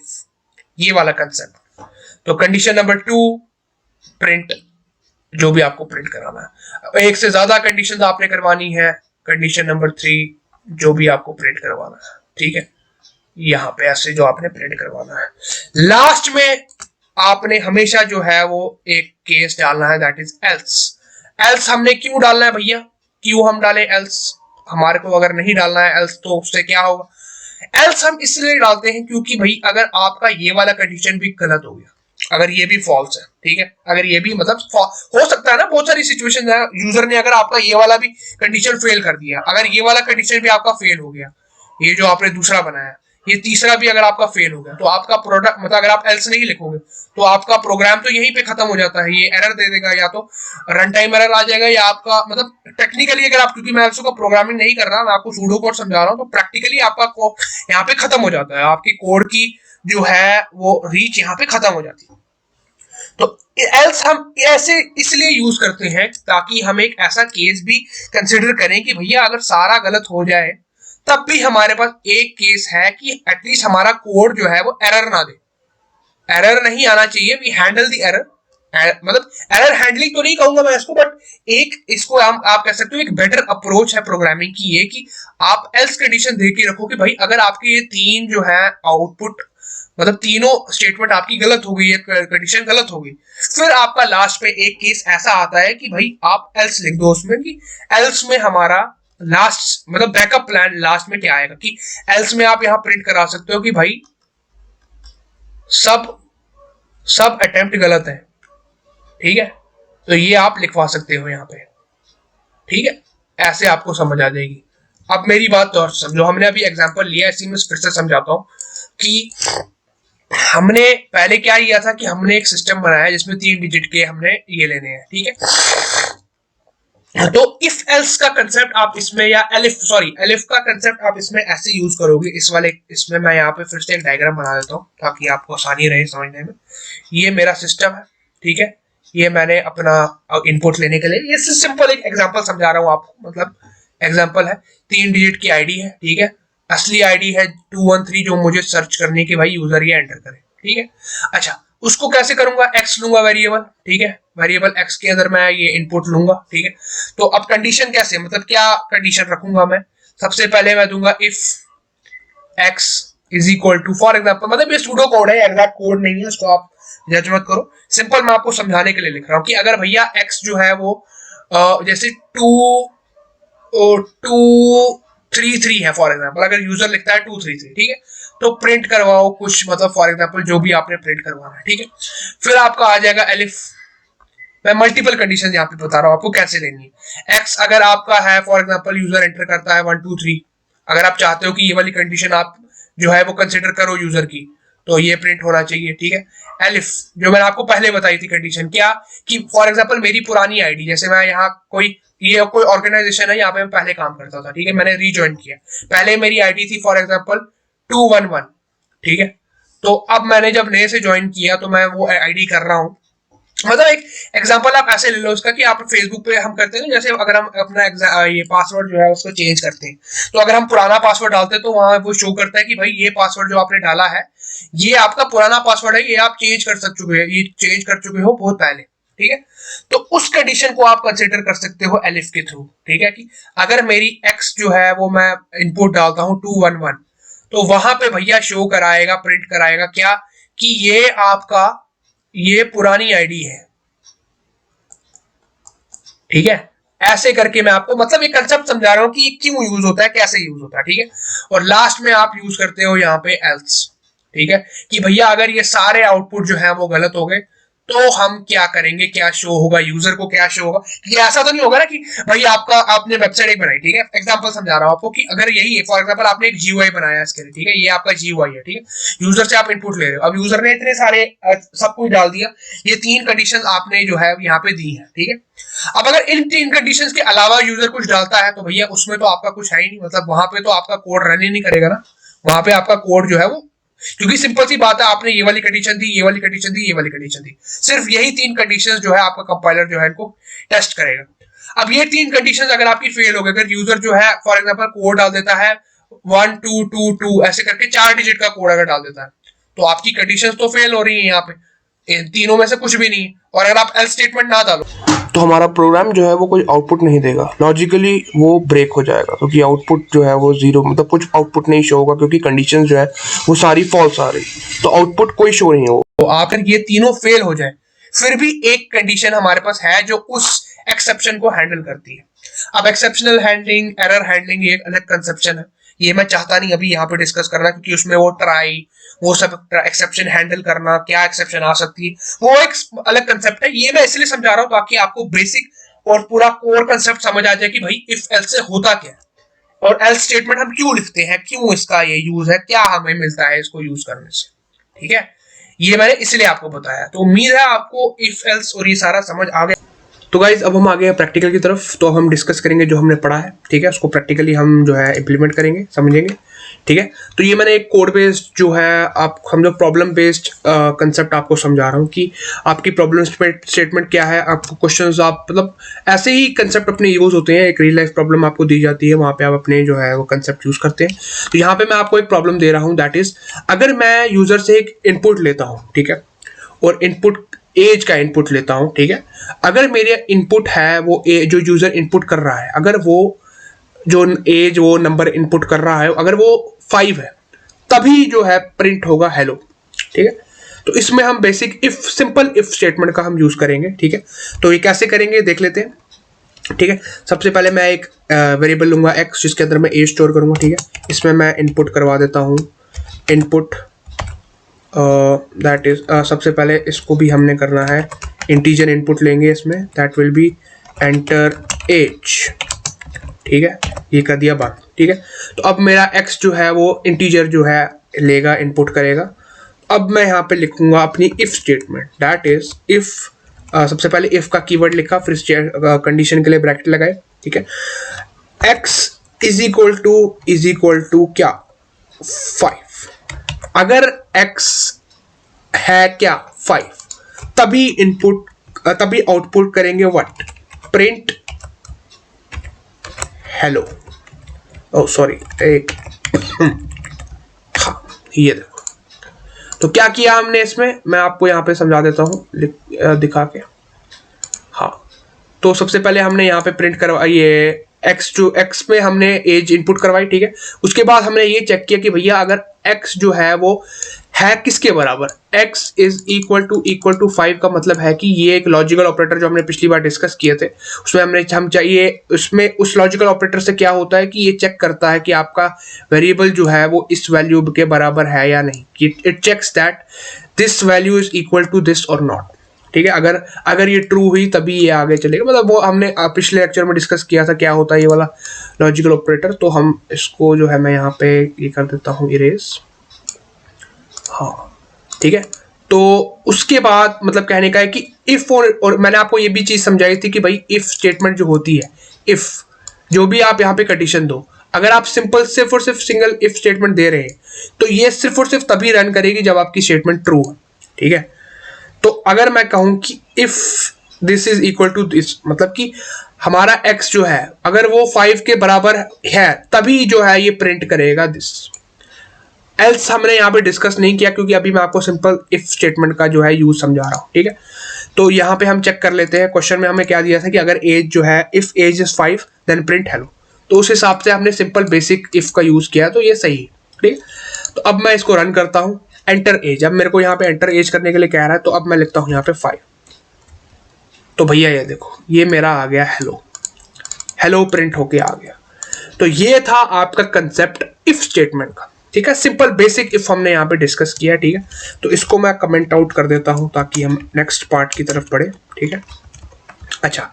Speaker 1: ये वाला कंसेप्ट। तो कंडीशन नंबर 2 प्रिंट, जो भी आपको प्रिंट कराना है। एक से ज्यादा कंडीशंस आपने करवानी है, कंडीशन नंबर 3 जो भी आपको प्रिंट करवाना है, ठीक है, यहां पे ऐसे जो आपने प्रिंट करवाना है। लास्ट में आपने हमेशा जो है वो एक केस डालना है, दैट इज एल्स। एल्स हमने क्यों डालना है भैया? क्यों हम डालें एल्स? हमारे को अगर नहीं डालना है एल्स तो उससे क्या होगा? एल्स हम इसलिए डालते हैं क्योंकि भाई अगर आपका ये वाला कंडीशन भी गलत हो गया, अगर ये भी फॉल्स है, ठीक है, अगर ये भी मतलब हो सकता है ना, बहुत सारी सिचुएशन है, यूजर ने अगर आपका ये वाला भी कंडीशन फेल कर दिया, अगर ये वाला कंडीशन भी आपका फेल हो गया, ये जो आपने दूसरा बनाया, ये तीसरा भी अगर आपका फेल हो गया, तो आपका प्रोडक्ट मतलब अगर आप एल्स नहीं लिखोगे तो आपका प्रोग्राम तो यहीं पे खत्म हो जाता है। ये एरर दे देगा, या तो रन टाइम एरर आ जाएगा, या आपका मतलब टेक्निकली अगर आप, क्योंकि मैं एल्स का प्रोग्रामिंग नहीं कर रहा, मैं आपको सूडो कोड समझा रहा हूँ, तो प्रैक्टिकली आपका यहाँ पे खत्म हो जाता है, आपकी कोड की जो है वो रीच यहाँ पे खत्म हो जाती है। तो एल्स हम ऐसे इसलिए यूज करते हैं ताकि हम एक ऐसा केस भी कंसिडर करें कि भैया अगर सारा गलत हो जाए तब भी हमारे पास एक केस है कि एटलीस्ट हमारा कोड जो है वो एरर ना दे। एरर नहीं आना चाहिए, वी हैंडल द एरर, मतलब एरर हैंडलिंग तो नहीं कहूंगा मैं इसको, बट एक इसको आप कह सकते हो एक बेटर अप्रोच है प्रोग्रामिंग की ये, कि आप एल्स कंडीशन दे के रखो कि भाई अगर आपके ये तीन जो है आउटपुट, मतलब तीनों स्टेटमेंट आपकी गलत हो गई है, कंडीशन गलत हो गई, फिर आपका लास्ट पे एक केस ऐसा आता है कि भाई आप एल्स लिख दो उसमें, कि एल्स में हमारा लास्ट मतलब बैकअप प्लान लास्ट में क्या आएगा, कि एल्स में आप यहां प्रिंट करा सकते हो कि भाई सब अटेम्प्ट गलत है, ठीक है, तो ये आप लिखवा सकते हो यहाँ पे, ठीक है, ऐसे आपको समझ आ जाएगी। अब मेरी बात तो और समझो, हमने अभी एग्जांपल लिया, इसी में फिर से समझाता हूं कि हमने पहले क्या किया था कि हमने एक सिस्टम बनाया जिसमें 3 डिजिट के हमने ये लेने हैं, ठीक है। तो इफ एल्स का कंसेप्ट आप इसमें, या एलिफ का कंसेप्ट आप इसमें ऐसे यूज करोगे, इस वाले इसमें मैं यहाँ पे फिर से एक डायग्राम बना देता हूँ ताकि आपको आसानी रहे समझने में। ये मेरा सिस्टम है, ठीक है, ये मैंने अपना इनपुट लेने के लिए, ये सिंपल एक एग्जांपल समझा रहा हूँ आपको, मतलब एग्जांपल है, 3 डिजिट की आईडी है, ठीक है, असली आईडी है 213 जो मुझे सर्च करने की भाई यूजर ये एंटर करे, ठीक है। अच्छा, उसको कैसे करूंगा? एक्स लूंगा वेरिएबल, ठीक है, वेरिएबल एक्स के अंदर मैं ये इनपुट लूंगा, ठीक है। तो अब कंडीशन कैसे, मतलब क्या कंडीशन रखूंगा मैं? सबसे पहले मैं दूंगा if x is equal to, for example, मतलब ये सूडो कोड है, एग्जैक्ट कोड नहीं है, उसको आप जज मत करो, सिंपल मैं आपको समझाने के लिए लिख रहा हूँ कि अगर भैया एक्स जो है वो जैसे 233 है फॉर एग्जाम्पल, अगर यूजर लिखता है 233, ठीक है, तो प्रिंट करवाओ कुछ, मतलब फॉर एग्जांपल जो भी आपने प्रिंट करवाना है, ठीक है। फिर आपका आ जाएगा एलिफ, मैं मल्टीपल कंडीशन यहाँ पे बता रहा हूँ आपको कैसे लेनी है। एक्स अगर आपका है फॉर एग्जांपल यूजर एंटर करता है 1 2 3, अगर आप चाहते हो कि ये वाली कंडीशन आप जो है वो कंसिडर करो यूजर की, तो ये प्रिंट होना चाहिए, ठीक है। एलिफ जो मैंने आपको पहले बताई थी कंडीशन, क्या कि फॉर एग्जांपल मेरी पुरानी आईडी, जैसे मैं यहाँ कोई ऑर्गेनाइजेशन है, यहाँ पे मैं पहले काम करता था, ठीक है, मैंने रीज्वाइन किया, पहले मेरी आईडी थी फॉर एग्जांपल 211, ठीक है, तो अब मैंने जब नए से ज्वाइन किया तो मैं वो आईडी कर रहा हूँ, मतलब एक एग्जांपल आप ऐसे ले लो उसका कि आप फेसबुक पे हम करते हैं, जैसे अगर हम अपना ये पासवर्ड जो है उसको चेंज करते हैं, तो अगर हम पुराना पासवर्ड डालते हैं तो वहां वो शो करता है कि भाई ये पासवर्ड जो आपने डाला है ये आपका पुराना पासवर्ड है, ये आप चेंज कर चुके हैं, ये चेंज कर चुके हो बहुत पहले, ठीक है। तो उस कंडीशन को आप कंसिडर कर सकते हो एलिफ के थ्रू, ठीक है, कि अगर मेरी एक्स जो है वो मैं इनपुट डालता हूँ 211, तो वहां पे भैया शो कराएगा, प्रिंट कराएगा क्या, कि ये आपका ये पुरानी आईडी है, ठीक है। ऐसे करके मैं आपको मतलब ये कंसेप्ट समझा रहा हूं कि क्यों यूज होता है, कैसे यूज होता है, ठीक है। और लास्ट में आप यूज करते हो यहाँ पे एल्स, ठीक है, कि भैया अगर ये सारे आउटपुट जो है वो गलत हो गए तो हम क्या करेंगे, क्या शो होगा, यूजर को क्या शो होगा। ये ऐसा तो नहीं होगा ना कि भाई आपने वेबसाइट एक बनाई, ठीक है, एग्जांपल समझा रहा हूं आपको, कि अगर यही है फॉर एग्जांपल आपने एक जीयूआई बनाया है इसके लिए, ठीक है, ये आपका जीयूआई है, ठीक है, यूजर से आप इनपुट ले रहे हो, अब यूजर ने इतने सारे सब कुछ डाल दिया, ये 3 कंडीशन आपने जो है यहाँ पे दी है, ठीक है। अब अगर इन 3 कंडीशन के अलावा यूजर कुछ डालता है तो भैया उसमें तो आपका कुछ है ही नहीं, मतलब वहां पे तो आपका कोड रन ही नहीं करेगा ना, वहां पे आपका कोड जो है वो, क्योंकि सिंपल सी बात है, आपने ये वाली कंडीशन दी, ये वाली कंडीशन दी, ये वाली कंडीशन दी, सिर्फ यही 3 कंडीशंस जो है आपका कंपाइलर जो है इनको टेस्ट करेगा। अब ये 3 कंडीशंस अगर आपकी फेल हो गई, अगर यूजर जो है फॉर एग्जांपल कोड डाल देता है 1 2 2 2 ऐसे करके 4 डिजिट का कोड अगर डाल देता है, तो आपकी कंडीशंस तो फेल हो रही है यहाँ पे, इन तीनों में से कुछ भी नहीं है। और अगर आप एल्स स्टेटमेंट ना डालो तो हमारा प्रोग्राम जो है वो कोई आउटपुट नहीं देगा, लॉजिकली वो ब्रेक हो जाएगा, क्योंकि आउटपुट जो है वो जीरो, मतलब कुछ आउटपुट नहीं शो होगा, क्योंकि कंडीशन जो है वो सारी फॉल्स आ रही, तो आउटपुट कोई शो नहीं होगा। तो आखिर ये तीनों फेल हो जाए, फिर भी एक कंडीशन हमारे पास है जो उस एक्सेप्शन को हैंडल करती है। अब एक्सेप्शनल हैंडलिंग, एरर हैंडलिंग एक अलग कंसेप्शन है, ये मैं चाहता नहीं अभी यहाँ पे डिस्कस करना, क्योंकि उसमें वो ट्राई, वो सब एक्सेप्शन हैंडल करना, क्या एक्सेप्शन आ सकती है, वो एक अलग कंसेप्ट है। ये मैं इसलिए समझा रहा हूँ ताकि आपको बेसिक और पूरा कोर कंसेप्ट समझ आ जाए कि भाई इफ एल्स से होता क्या है, और एल्स स्टेटमेंट हम क्यों लिखते हैं, क्यों इसका ये यूज है, क्या हमें मिलता है इसको यूज करने से, ठीक है। ये मैंने इसलिए आपको बताया, तो उम्मीद है आपको इफ एल्स और ये सारा समझ आ गया। तो गाइज अब हम आ गए हैं प्रैक्टिकल की तरफ, तो हम डिस्कस करेंगे जो हमने पढ़ा है, ठीक है, उसको प्रैक्टिकली हम जो है इम्प्लीमेंट करेंगे, समझेंगे, ठीक है। तो ये मैंने एक कोड बेस्ड जो है आप हम जो प्रॉब्लम बेस्ड कंसेप्ट आपको समझा रहा हूँ कि आपकी प्रॉब्लम स्टेटमेंट क्या है, आपको क्वेश्चंस आप मतलब ऐसे ही कंसेप्ट अपने यूज होते हैं, एक रियल लाइफ प्रॉब्लम आपको दी जाती है, वहाँ पे आप अपने जो है वो कंसेप्ट यूज करते हैं। तो यहाँ पे मैं आपको एक प्रॉब्लम दे रहा हूँ, दैट इज अगर मैं यूजर से एक इनपुट लेता हूँ, ठीक है, और इनपुट एज का इनपुट लेता हूं, ठीक है, अगर मेरे इनपुट है वो जो यूजर इनपुट कर रहा है, अगर वो जो एज वो नंबर इनपुट कर रहा है अगर वो 5 है, तभी जो है प्रिंट होगा हेलो, ठीक है। तो इसमें हम basic if, simple if statement का हम यूज करेंगे, ठीक है। तो ये कैसे करेंगे देख लेते हैं, ठीक है। सबसे पहले मैं एक वेरिएबल लूंगा x, जिसके अंदर मैं एज स्टोर करूंगा, ठीक है। इसमें मैं इनपुट करवा देता हूँ इनपुट, दैट इज सबसे पहले इसको भी हमने करना है इंटीजर इनपुट लेंगे इसमें, that will be enter age, ठीक है, ये कर दिया बात, ठीक है। तो अब मेरा x जो है वो इंटीजर जो है लेगा, इनपुट करेगा। अब मैं यहाँ पे लिखूंगा अपनी if statement, that is if, सबसे पहले इफ का कीवर्ड लिखा, फिर कंडीशन के लिए ब्रैकेट लगाए, ठीक है। x इज इक्वल टू क्या 5, अगर x है क्या 5, तभी इनपुट, तभी आउटपुट करेंगे what, print hello, oh sorry एक हाँ ये देखो। तो क्या किया हमने इसमें, मैं आपको यहाँ पे समझा देता हूँ दिखा के। हाँ, तो सबसे पहले हमने यहाँ पे प्रिंट करवा, ये x में हमने एज इनपुट करवाई, ठीक है। उसके बाद हमने ये चेक किया कि भैया अगर x जो है वो है किसके बराबर, x इज इक्वल टू 5 का मतलब है कि ये एक लॉजिकल ऑपरेटर जो हमने पिछली बार डिस्कस किए थे, उसमें हम चाहिए, उसमें उस लॉजिकल ऑपरेटर से क्या होता है कि ये चेक करता है कि आपका वेरिएबल जो है वो इस वैल्यू के बराबर है या नहीं, कि it checks that this value is equal to this और नॉट, ठीक है। अगर ये ट्रू हुई तभी ये आगे चलेगा, मतलब वो हमने पिछले लेक्चर में डिस्कस किया था क्या होता है ये वाला लॉजिकल ऑपरेटर। तो हम इसको जो है मैं यहाँ पे ये कर देता हूँ इरेज, हाँ ठीक है। तो उसके बाद मतलब कहने का है कि इफ और मैंने आपको ये भी चीज समझाई थी कि भाई इफ स्टेटमेंट जो होती है, इफ जो भी आप यहाँ पे कंडीशन दो, अगर आप सिंपल सिर्फ और सिर्फ सिंगल इफ स्टेटमेंट दे रहे हैं तो ये सिर्फ और सिर्फ तभी रन करेगी जब आपकी स्टेटमेंट ट्रू है, ठीक है। तो अगर मैं कहूं कि if this is equal to this, मतलब कि हमारा x जो है अगर वो 5 के बराबर है तभी जो है ये प्रिंट करेगा दिस, एल्स हमने यहाँ पे डिस्कस नहीं किया क्योंकि अभी मैं आपको सिंपल इफ स्टेटमेंट का जो है यूज समझा रहा हूँ, ठीक है। तो यहाँ पे हम चेक कर लेते हैं, क्वेश्चन में हमें क्या दिया था कि अगर एज जो है if age is 5 then print hello, तो उस हिसाब से हमने सिंपल बेसिक इफ का यूज किया, तो ये सही है, ठीक है। तो अब मैं इसको रन करता हूँ, एंटर एज। अब मेरे को यहाँ पे एंटर एज करने के लिए कह रहा है, तो अब मैं लिखता हूँ यहाँ पे 5। तो भैया ये देखो, ये मेरा आ गया हेलो, हेलो प्रिंट होके आ गया। तो ये था आपका कंसेप्ट इफ स्टेटमेंट का, ठीक है। सिंपल बेसिक इफ हमने यहाँ पे डिस्कस किया, ठीक है। तो इसको मैं कमेंट आउट कर देता हूँ ताकि हम नेक्स्ट पार्ट की तरफ बढ़े, ठीक है। अच्छा,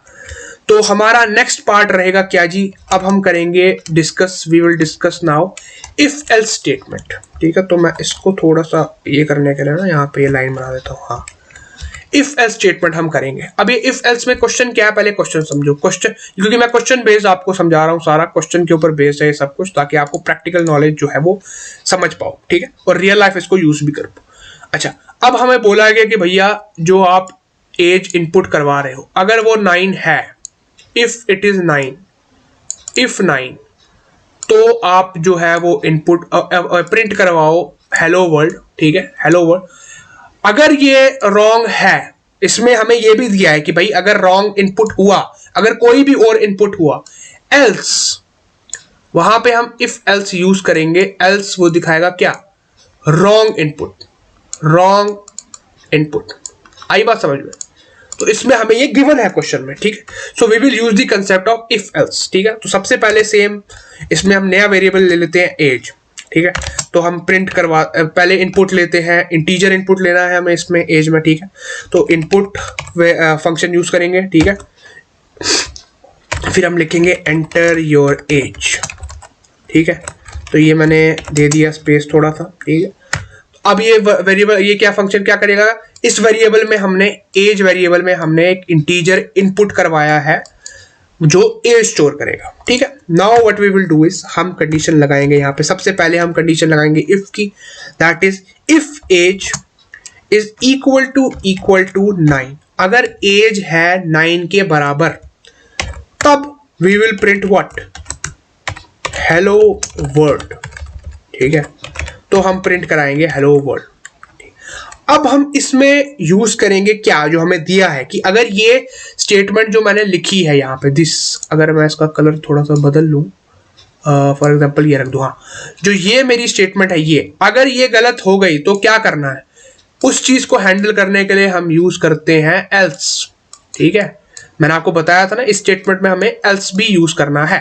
Speaker 1: तो हमारा नेक्स्ट पार्ट रहेगा क्या जी, अब हम करेंगे discuss, we will discuss now if else statement, ठीक है। तो मैं इसको थोड़ा सा ये करने के लिए ना यहाँ पे ये लाइन बना देता हूँ। हाँ, इफ एल्स स्टेटमेंट हम करेंगे। अब ये इफ एल्स में क्वेश्चन क्या है, पहले क्वेश्चन समझो। क्वेश्चन, क्योंकि मैं क्वेश्चन बेस्ड आपको समझा रहा हूँ, सारा क्वेश्चन के ऊपर बेस्ड है ये सब कुछ, ताकि आपको प्रैक्टिकल नॉलेज जो है वो समझ पाओ, ठीक है, और रियल लाइफ इसको यूज भी कर पाओ। अच्छा, अब हमें बोला गया कि भैया जो आप एज इनपुट करवा रहे हो, अगर वो 9 है, इफ इट इज 9, इफ 9, तो आप जो है वो इनपुट प्रिंट करवाओ हेलो वर्ल्ड, ठीक है, हेलो वर्ल्ड। अगर ये रॉन्ग है, इसमें हमें ये भी दिया है कि भाई अगर रॉन्ग इनपुट हुआ, अगर कोई भी और इनपुट हुआ, एल्स, वहां पे हम इफ एल्स यूज करेंगे। एल्स वो दिखाएगा क्या, रॉन्ग इनपुट, रॉन्ग इनपुट। आई बात समझ में? तो इसमें हमें ये गिवन है क्वेश्चन में, ठीक है। So we will use the concept of if else, ठीक है। तो सबसे पहले सेम इसमें हम नया वेरिएबल ले लेते हैं एज, ठीक है। तो हम प्रिंट करवा, पहले इनपुट लेते हैं, इंटीजर इनपुट लेना है हमें इसमें एज में, ठीक है। तो इनपुट फंक्शन यूज करेंगे, ठीक है। फिर हम लिखेंगे एंटर योर एज, ठीक है। तो ये मैंने दे दिया स्पेस थोड़ा सा, ठीक है। अब ये वेरिएबल, ये क्या फंक्शन क्या करेगा, इस वेरिएबल में हमने, एज वेरिएबल में हमने एक इंटीजर इनपुट करवाया है जो एज स्टोर करेगा, ठीक है। Now what we will do is, हम कंडीशन लगाएंगे यहाँ पे। सबसे पहले हम कंडीशन लगाएंगे इफ की, that is if age is equal to 9। अगर एज है 9 के बराबर, तब we will print what, hello world, ठीक है। तो हम प्रिंट कराएंगे हेलो वर्ल्ड। अब हम इसमें यूज करेंगे क्या, जो हमें दिया है कि अगर ये स्टेटमेंट जो मैंने लिखी है यहाँ पे, दिस, अगर मैं इसका कलर थोड़ा सा बदल लूँ, फॉर एग्जांपल ये रख दूँ, हाँ, जो ये मेरी स्टेटमेंट है, ये अगर ये गलत हो गई तो क्या करना है, उस चीज को हैंडल करने के लिए हम यूज करते हैं एल्स, ठीक है। मैंने आपको बताया था ना, इस स्टेटमेंट में हमें एल्स भी यूज करना है,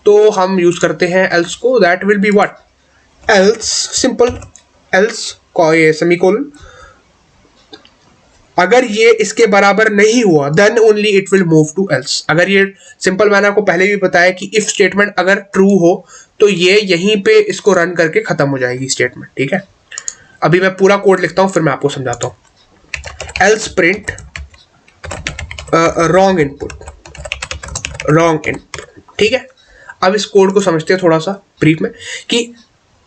Speaker 1: तो हम यूज करते हैं एल्स को। That will be what, else, simple else को ये सेमीकोलन, अगर ये इसके बराबर नहीं हुआ, then only it will move to else. अगर ये सिंपल, मैंने आपको पहले भी बताया कि इफ स्टेटमेंट अगर ट्रू हो तो ये यहीं पे इसको रन करके खत्म हो जाएगी स्टेटमेंट, ठीक है। अभी मैं पूरा कोड लिखता हूं, फिर मैं आपको समझाता हूं। Else print wrong input, wrong input, ठीक है। अब इस कोड को समझते हैं थोड़ा सा ब्रीफ में, कि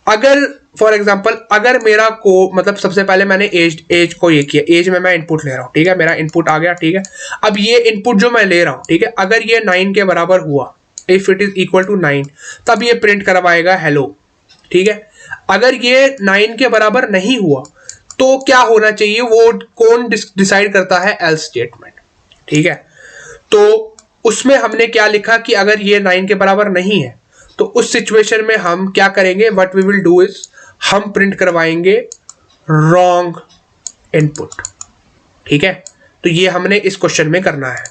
Speaker 1: अगर फॉर एग्जांपल, अगर मेरा को मतलब सबसे पहले मैंने एज को ये किया, एज में मैं इनपुट ले रहा हूँ, ठीक है, मेरा इनपुट आ गया, ठीक है। अब ये इनपुट जो मैं ले रहा हूँ, ठीक है, अगर ये 9 के बराबर हुआ, if it is equal to 9, तब ये प्रिंट करवाएगा हेलो, ठीक है। अगर ये 9 के बराबर नहीं हुआ तो क्या होना चाहिए, वो कौन डिसाइड करता है, एल्स स्टेटमेंट, ठीक है। तो उसमें हमने क्या लिखा कि अगर ये 9 के बराबर नहीं है, तो उस सिचुएशन में हम क्या करेंगे, what we will do is, हम प्रिंट करवाएंगे रॉन्ग इनपुट, ठीक है। तो ये हमने इस क्वेश्चन में करना है।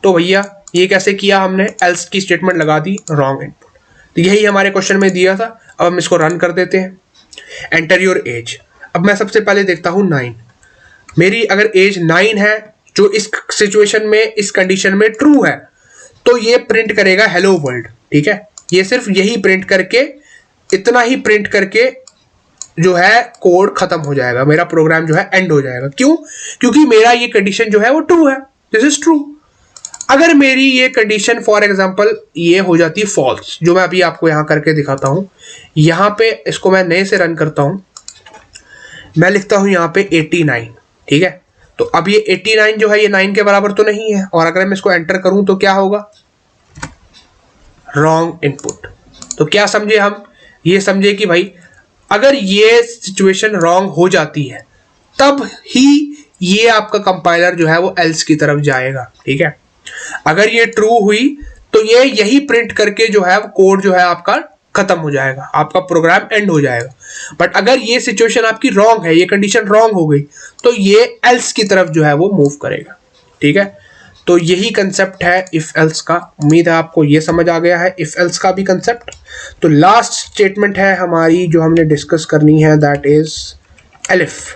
Speaker 1: तो भैया ये कैसे किया हमने, एल्स की स्टेटमेंट लगा दी, रॉन्ग इनपुट। तो यही हमारे क्वेश्चन में दिया था। अब हम इसको रन कर देते हैं, एंटर योर एज। अब मैं सबसे पहले देखता हूं 9, मेरी अगर एज 9 है, जो इस सिचुएशन में, इस कंडीशन में ट्रू है, तो ये प्रिंट करेगा हेलो वर्ल्ड, ठीक है। ये सिर्फ यही प्रिंट करके, इतना ही प्रिंट करके जो है कोड खत्म हो जाएगा, मेरा प्रोग्राम जो है एंड हो जाएगा। क्यों? क्योंकि मेरा ये कंडीशन जो है वो ट्रू है, दिस इज ट्रू। अगर मेरी ये कंडीशन फॉर एग्जांपल ये हो जाती है फॉल्स, जो मैं अभी आपको यहां करके दिखाता हूं, यहां पे इसको मैं नए से रन करता हूं, मैं लिखता हूं यहां पे 89, ठीक है। तो अब ये 89 जो है ये 9 के बराबर तो नहीं है, और अगर मैं इसको एंटर करूं तो क्या होगा, रॉन्ग इनपुट। तो क्या समझे हम, ये समझे कि भाई अगर ये सिचुएशन रॉन्ग हो जाती है, तब ही ये आपका कंपाइलर जो है वो एल्स की तरफ जाएगा, ठीक है। अगर ये ट्रू हुई तो ये यही प्रिंट करके जो है वो कोड जो है आपका खत्म हो जाएगा, आपका प्रोग्राम एंड हो जाएगा। बट अगर ये सिचुएशन आपकी रॉन्ग है, ये कंडीशन रॉन्ग हो गई, तो ये एल्स की तरफ जो है वो मूव करेगा। ठीक है, तो यही कंसेप्ट है इफ एल्स का। उम्मीद है आपको ये समझ आ गया है इफ एल्स का भी कंसेप्ट। तो लास्ट स्टेटमेंट है हमारी जो हमने डिस्कस करनी है, दैट इज एलिफ।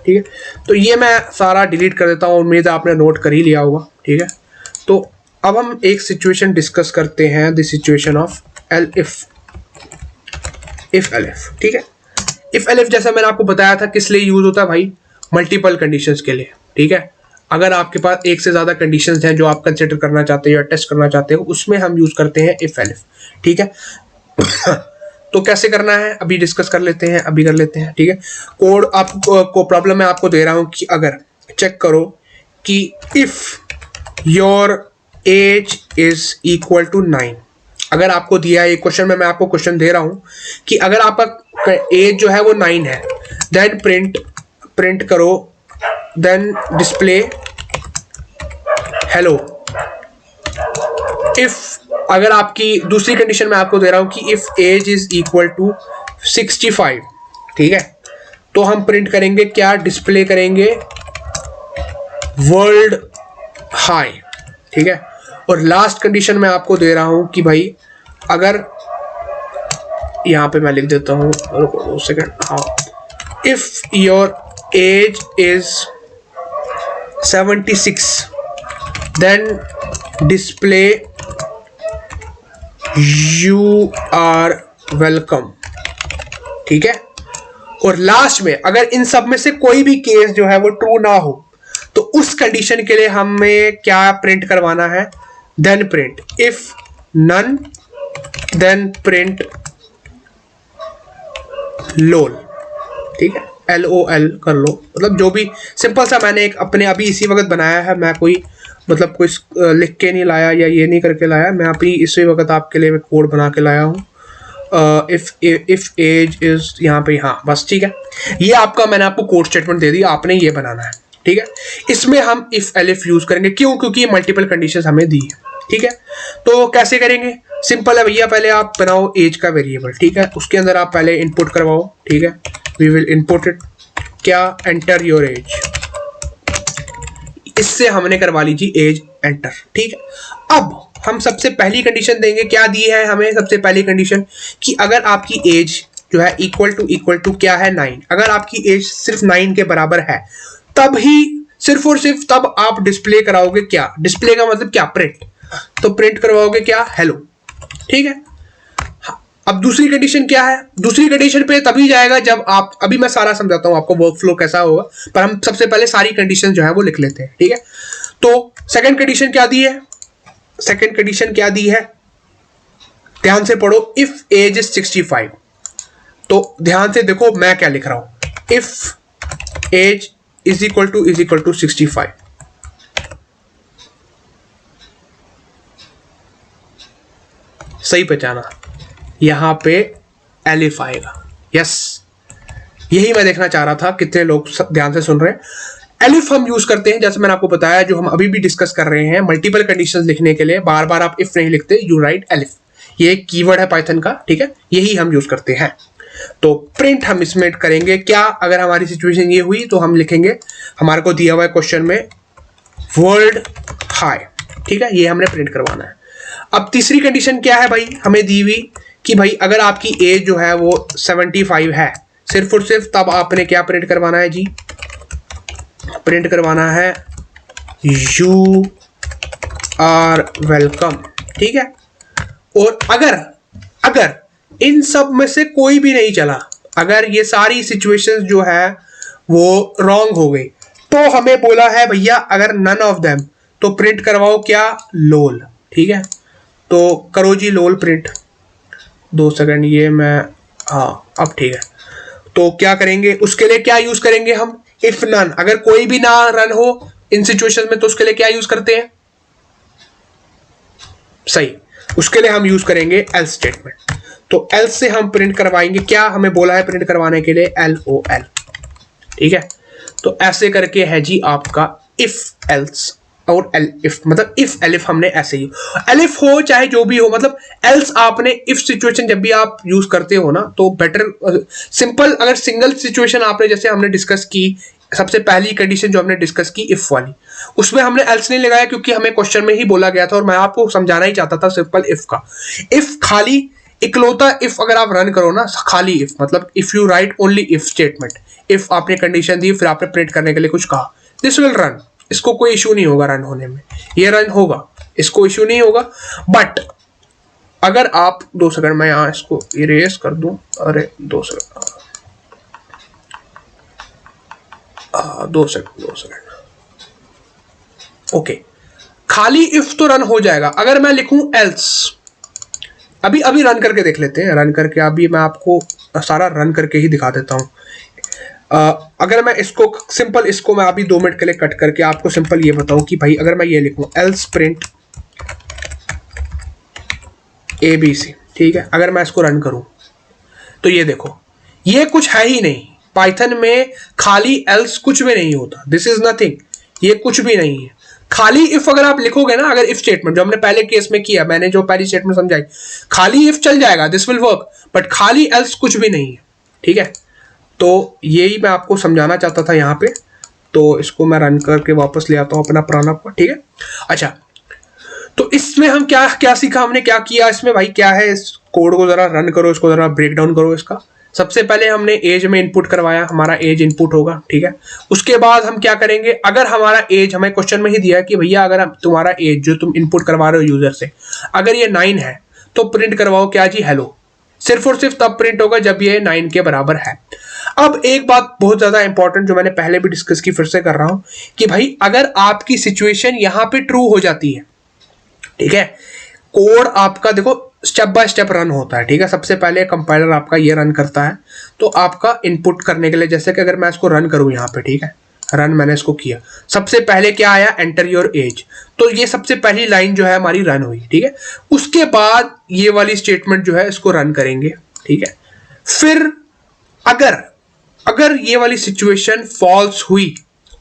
Speaker 1: ठीक है, तो ये मैं सारा डिलीट कर देता हूँ, उम्मीद है आपने नोट कर ही लिया होगा। ठीक है, तो अब हम एक सिचुएशन डिस्कस करते हैं, the situation of if elif. ठीक है, इफ एलिफ जैसा मैंने आपको बताया था किस लिए यूज होता है भाई, मल्टीपल कंडीशंस के लिए। ठीक है, अगर आपके पास एक से ज्यादा कंडीशंस हैं जो आप कंसिडर करना चाहते हो या टेस्ट करना चाहते हो, उसमें हम यूज करते हैं इफ एलिफ। ठीक है, तो कैसे करना है अभी डिस्कस कर लेते हैं, अभी कर लेते हैं। ठीक है, कोड आपको प्रॉब्लम मैं आपको दे रहा हूं कि अगर चेक करो कि if your age is equal to 9, अगर आपको दिया है क्वेश्चन में, मैं आपको क्वेश्चन दे रहा हूं कि अगर आपका एज जो है वो 9 है, देन प्रिंट करो, देन डिस्प्ले हेलो। इफ अगर आपकी दूसरी कंडीशन में आपको दे रहा हूं कि if age is equal to 65, ठीक है, तो हम प्रिंट करेंगे क्या, डिस्प्ले करेंगे वर्ल्ड हाई। ठीक है, और लास्ट कंडीशन में आपको दे रहा हूं कि भाई अगर यहां पे मैं लिख देता हूं, रुको सेकंड, हाँ, if your age is 76, then display you are welcome. ठीक है, और लास्ट में अगर इन सब में से कोई भी केस जो है वो ट्रू ना हो, तो उस कंडीशन के लिए हमें क्या प्रिंट करवाना है, then print if none, then print lol. ठीक है, LOL कर लो, मतलब जो भी सिंपल सा मैंने एक अपने अभी इसी वक्त बनाया है, मैं कोई मतलब कोई लिख के नहीं लाया या ये नहीं करके लाया, मैं अभी इसी वक्त आपके लिए मैं कोड बना के लाया हूँ। इफ एज इज यहाँ पे, हाँ बस ठीक है, ये आपका मैंने आपको कोड स्टेटमेंट दे दी, आपने ये बनाना है। ठीक है, इसमें हम इफ एलिफ यूज करेंगे, क्यों, क्योंकि ये मल्टीपल कंडीशंस हमें दी है। ठीक है, तो कैसे करेंगे, सिंपल है भैया, पहले आप बनाओ एज का वेरिएबल। ठीक है, उसके अंदर आप पहले इनपुट करवाओ। ठीक है, वी विल इनपुट इट क्या, एंटर योर एज, इससे हमने करवा लीजिए एज एंटर। ठीक है, अब हम सबसे पहली कंडीशन देंगे, क्या दी है हमें सबसे पहली कंडीशन, कि अगर आपकी एज जो है इक्वल टू क्या है, 9, अगर आपकी एज सिर्फ 9 के बराबर है, तब ही सिर्फ और सिर्फ तब आप डिस्प्ले कराओगे क्या, डिस्प्ले का मतलब क्या, प्रिंट, तो प्रिंट करवाओगे क्या, हेलो। ठीक है, अब दूसरी कंडीशन क्या है, दूसरी कंडीशन पे तभी जाएगा जब आप, अभी मैं सारा समझाता हूं आपको वर्क फ्लो कैसा होगा, पर हम सबसे पहले सारी कंडीशन जो है वो लिख लेते हैं। ठीक है, तो सेकंड कंडीशन क्या दी है, सेकंड कंडीशन क्या दी है, ध्यान से पढ़ो, इफ एज इज 65, तो ध्यान से देखो मैं क्या लिख रहा हूं, if age is equal to 65, सही पहचाना, यहां पे एलिफ आएगा। यस, यही मैं देखना चाह रहा था, कितने लोग ध्यान से सुन रहे हैं। एलिफ हम यूज करते हैं, जैसे मैंने आपको बताया, जो हम अभी भी डिस्कस कर रहे हैं, मल्टीपल कंडीशंस लिखने के लिए बार बार आप इफ नहीं लिखते, यू राइट एलिफ, ये एक कीवर्ड है पाइथन का। ठीक है, यही हम यूज करते हैं। तो प्रिंट हम इसमें करेंगे क्या, अगर हमारी सिचुएशन ये हुई तो हम लिखेंगे, हमारे को दिया हुआ है क्वेश्चन में वर्ल्ड हाई। ठीक है, ये हमने प्रिंट करवाना है। अब तीसरी कंडीशन क्या है भाई, हमें दी हुई कि भाई अगर आपकी एज जो है वो 75 है, सिर्फ और सिर्फ तब आपने क्या प्रिंट करवाना है जी, प्रिंट करवाना है यू आर वेलकम। ठीक है, और अगर इन सब में से कोई भी नहीं चला, अगर ये सारी सिचुएशंस जो है वो रॉन्ग हो गई, तो हमें बोला है भैया अगर नन ऑफ देम, तो प्रिंट करवाओ क्या, लोल। ठीक है, तो करो जी लोल प्रिंट, 2 सेकंड, ये मैं, हाँ अब ठीक है, तो क्या करेंगे उसके लिए, क्या यूज करेंगे हम, इफ नन, अगर कोई भी ना रन हो इन सिचुएशन में, तो उसके लिए क्या यूज करते हैं, सही, उसके लिए हम यूज करेंगे एल्स स्टेटमेंट। तो एल्स से हम प्रिंट करवाएंगे क्या, हमें बोला है प्रिंट करवाने के लिए LOL। ठीक है, तो ऐसे करके है जी आपका इफ एल्स और इफ, मतलब इफ एलिफ हमने ऐसे ही एलिफ हो चाहे जो भी हो, मतलब एल्स आपने इफ सिचुएशन जब भी आप यूज करते हो ना तो बेटर सिंपल, अगर सिंगल सिचुएशन आपने जैसे हमने डिस्कस की, सबसे पहली कंडीशन जो हमने डिस्कस की इफ वाली, उसमें हमने एल्स नहीं लगाया क्योंकि हमें क्वेश्चन में ही बोला गया था और मैं आपको समझाना ही चाहता था सिंपल इफ का। इफ खाली इकलौता इफ अगर आप रन करो ना, खाली इफ मतलब if you right only if statement, if आपने कंडीशन दी फिर आपने प्रिंट करने के लिए कुछ कहा, दिस विल रन, इसको कोई इशू नहीं होगा रन होने में, ये रन होगा, इसको इशू नहीं होगा। बट अगर आप 2 सेकंड में यहां इसको इरेज कर दूं, अरे 2 सेकंड, 2 सेकंड, ओके, खाली इफ तो रन हो जाएगा। अगर मैं लिखूं एल्स, अभी रन करके देख लेते हैं, रन करके अभी मैं आपको सारा रन करके ही दिखा देता हूं। अगर मैं इसको सिंपल, इसको मैं अभी 2 मिनट के लिए कट करके आपको सिंपल ये बताऊं कि भाई अगर मैं ये लिखूं एल्स प्रिंट ABC, ठीक है, अगर मैं इसको रन करूं तो ये देखो, ये कुछ है ही नहीं, पाइथन में खाली एल्स कुछ भी नहीं होता, दिस इज नथिंग, ये कुछ भी नहीं है। खाली इफ अगर आप लिखोगे ना, अगर इफ स्टेटमेंट जो हमने पहले केस में किया, मैंने जो पहली स्टेटमेंट समझाई, खाली इफ चल जाएगा, दिस विल वर्क, बट खाली एल्स कुछ भी नहीं है, ठीक है। तो यही मैं आपको समझाना चाहता था यहाँ पे, तो इसको मैं रन करके वापस ले आता हूँ अपना पुराना, ठीक है। अच्छा, तो इसमें हम क्या क्या सीखा, हमने क्या किया इसमें भाई, क्या है, इस कोड को जरा रन करो, इसको जरा ब्रेक डाउन करो इसका। सबसे पहले हमने एज में इनपुट करवाया, हमारा एज इनपुट होगा, ठीक है। उसके बाद हम क्या करेंगे, अगर हमारा एज हमें क्वेश्चन में ही दिया है कि भैया अगर तुम्हारा एज जो तुम इनपुट करवा रहे हो यूजर से, अगर ये 9 है तो प्रिंट करवाओ क्या जी, हेलो। सिर्फ और सिर्फ तब प्रिंट होगा जब ये 9 के बराबर है। अब एक बात बहुत ज्यादा इंपॉर्टेंट जो मैंने पहले भी डिस्कस की, फिर से कर रहा हूं कि भाई अगर आपकी सिचुएशन यहां पे ट्रू हो जाती है, ठीक है, कोड आपका देखो स्टेप बाय स्टेप रन होता है, ठीक है। सबसे पहले कंपाइलर आपका ये रन करता है, तो आपका इनपुट करने के लिए, जैसे कि अगर मैं इसको रन करूं यहाँ पे, ठीक है, रन मैंने इसको किया, सबसे पहले क्या आया, एंटर योर एज, तो ये सबसे पहली लाइन जो है हमारी रन हुई, ठीक है। उसके बाद ये वाली स्टेटमेंट जो है इसको रन करेंगे, ठीक है। फिर अगर ये वाली सिचुएशन फॉल्स हुई,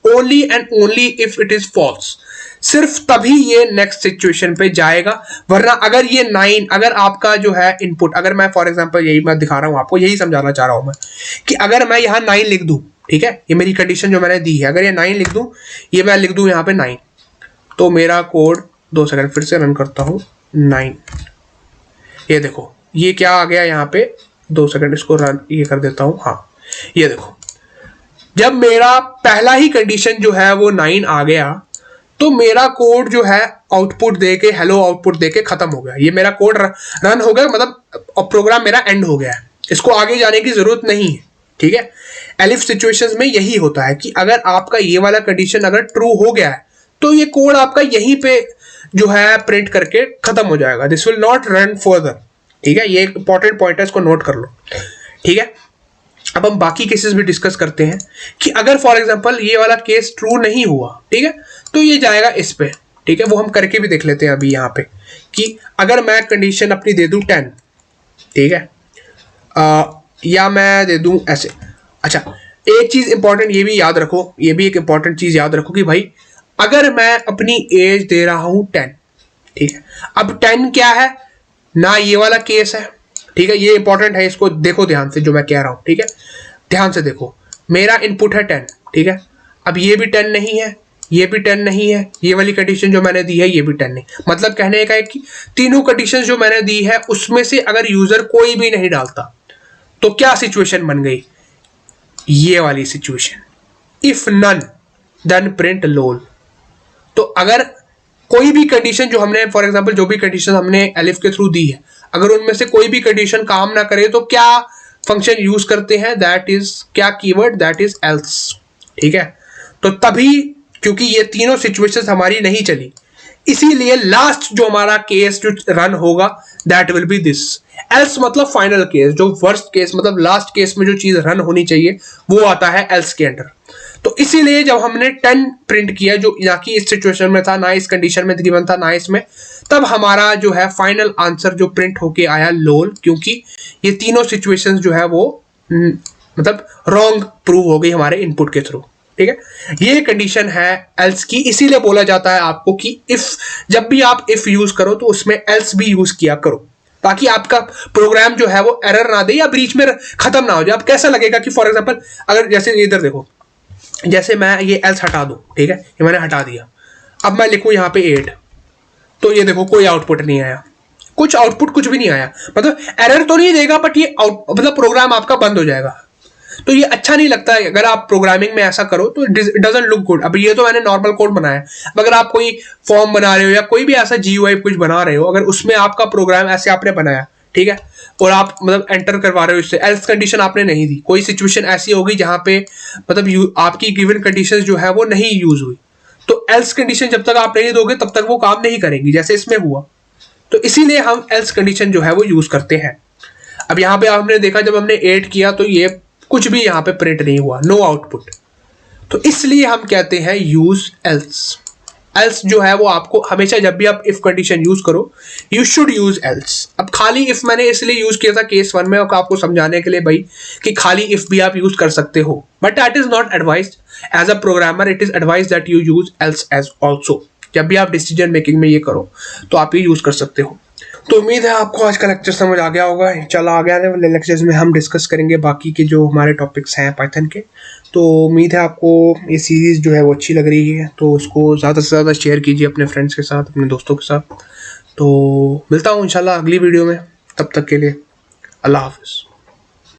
Speaker 1: only and only if it is false, सिर्फ तभी ये नेक्स्ट सिचुएशन पे जाएगा, वरना अगर ये 9, अगर आपका जो है इनपुट, अगर मैं फॉर एग्जांपल यही मैं दिखा रहा हूं आपको, यही समझाना चाह रहा हूं मैं कि अगर मैं यहाँ 9 लिख दूं, ठीक है, ये मेरी कंडीशन जो मैंने दी है, अगर ये 9 लिख दूं, ये मैं लिख दूं यहाँ पे 9, तो मेरा कोड 2 सेकंड फिर से रन करता हूं 9, ये देखो ये क्या आ गया यहाँ पे, 2 सेकंड इसको रन ये कर देता हूं, हाँ ये देखो, जब मेरा पहला ही कंडीशन जो है वो 9 आ गया, तो मेरा कोड जो है आउटपुट देके, हेलो आउटपुट देके खत्म हो गया, ये मेरा कोड रन हो गया, मतलब प्रोग्राम मेरा एंड हो गया है, इसको आगे जाने की जरूरत नहीं है, ठीक है। एलिफ सिचुएशंस में यही होता है कि अगर आपका ये वाला कंडीशन अगर ट्रू हो गया है तो ये कोड आपका यहीं पे जो है प्रिंट करके खत्म हो जाएगा, this will not run further, ठीक है। ये एक इंपॉर्टेंट पॉइंट है, इसको नोट कर लो, ठीक है। अब हम बाकी केसेस भी डिस्कस करते हैं कि अगर फॉर एग्जांपल ये वाला केस ट्रू नहीं हुआ, ठीक है, तो ये जाएगा इस पे, ठीक है, वो हम करके भी देख लेते हैं अभी यहाँ पे कि अगर मैं कंडीशन अपनी दे दूं 10, ठीक है, या मैं दे दूं ऐसे। अच्छा, एक चीज इंपॉर्टेंट ये भी याद रखो, ये भी एक इंपॉर्टेंट चीज याद रखो कि भाई अगर मैं अपनी एज दे रहा हूं 10, ठीक है, अब 10 क्या है ना, ये वाला केस है, ठीक है, ये इंपॉर्टेंट है, इसको देखो ध्यान से जो मैं कह रहा हूं, ठीक है, ध्यान से देखो, मेरा इनपुट है 10, ठीक है, अब ये भी 10 नहीं है, ये भी 10 नहीं है, ये वाली कंडीशन जो मैंने दी है ये भी 10 नहीं, मतलब कहने का है कि तीनों कंडीशन जो मैंने दी है उसमें से अगर यूजर कोई भी नहीं डालता तो क्या सिचुएशन बन गई, ये वाली situation, if none then print lol. तो अगर कोई भी कंडीशन जो हमने फॉर एग्जांपल जो भी कंडीशन हमने एलिफ के थ्रू दी है, अगर उनमें से कोई भी कंडीशन काम ना करे तो क्या फंक्शन यूज करते हैं, दैट इज क्या कीवर्ड, दैट इज एल्स, ठीक है। तो तभी क्योंकि ये तीनों सिचुएशंस हमारी नहीं चली, इसीलिए लास्ट जो हमारा केस जो रन होगा that will B this, else मतलब फाइनल केस, जो वर्स्ट केस मतलब लास्ट केस में जो चीज रन होनी चाहिए वो आता है एल्स के अंडर। तो इसीलिए जब हमने 10 प्रिंट किया, जो ना कि इस सिचुएशन में था, ना इस कंडीशन में गिवन था, ना इसमें, तब हमारा जो है फाइनल आंसर जो प्रिंट होके आया लोल, क्योंकि ये तीनों सिचुएशंस जो है वो मतलब रॉन्ग प्रूव हो गई हमारे इनपुट के थ्रू, ठीक है, ये कंडीशन है एल्स की, इसीलिए बोला जाता है आपको कि इफ, जब भी आप इफ यूज करो तो उसमें एल्स भी यूज किया करो, ताकि आपका प्रोग्राम जो है वो एरर ना दे या बीच में खत्म ना हो जाए। अब कैसा लगेगा कि फॉर एग्जांपल अगर जैसे इधर देखो, जैसे मैं ये एल्स हटा दूं, ठीक है, ये मैंने हटा दिया, अब मैं लिखूं यहाँ पे 8, तो ये देखो कोई आउटपुट नहीं आया, कुछ आउटपुट कुछ भी नहीं आया, मतलब एरर तो नहीं देगा बट ये आउट मतलब प्रोग्राम आपका बंद हो जाएगा। तो ये अच्छा नहीं लगता है अगर आप प्रोग्रामिंग में ऐसा करो, तो डजंट लुक गुड। अब ये तो मैंने नॉर्मल कोड बनाया है, अब अगर आप कोई फॉर्म बना रहे हो या कोई भी ऐसा जीयूआई कुछ बना रहे हो, अगर उसमें आपका प्रोग्राम ऐसे आपने बनाया, ठीक है, और आप मतलब एंटर करवा रहे हो इससे, एल्स कंडीशन आपने नहीं दी, कोई सिचुएशन ऐसी होगी जहां पे मतलब आपकी गिवन कंडीशन जो है वो नहीं यूज हुई, तो एल्स कंडीशन जब तक आप नहीं दोगे तब तक वो काम नहीं करेंगी, जैसे इसमें हुआ। तो इसीलिए हम एल्स कंडीशन जो है वो यूज करते हैं। अब यहाँ पे आपने देखा जब हमने 8 किया तो ये कुछ भी यहाँ पे प्रिंट नहीं हुआ, नो आउटपुट, तो इसलिए हम कहते हैं यूज एल्स। एल्स जो है वो आपको हमेशा जब भी आप इफ कंडीशन यूज करो, यू शुड यूज एल्स। अब खाली इफ मैंने इसलिए यूज किया था केस 1 में आपको समझाने के लिए भाई कि खाली इफ भी आप यूज कर सकते हो, but that is not advised as a programmer, it is advise that you use else as also. जब भी आप डिसीजन मेकिंग में ये करो तो आप ये यूज कर सकते हो। तो उम्मीद है आपको आज का लेक्चर समझ आ गया होगा। चलो आगे आने वाले लेक्चर्स में हम डिस्कस करेंगे बाकी के जो हमारे टॉपिक्स हैं पाइथन के। तो उम्मीद है आपको ये सीरीज़ जो है वो अच्छी लग रही है, तो उसको ज़्यादा से ज़्यादा शेयर कीजिए अपने फ्रेंड्स के साथ, अपने दोस्तों के साथ। तो मिलता हूँ इंशाल्लाह अगली वीडियो में, तब तक के लिए अल्लाह हाफिज़।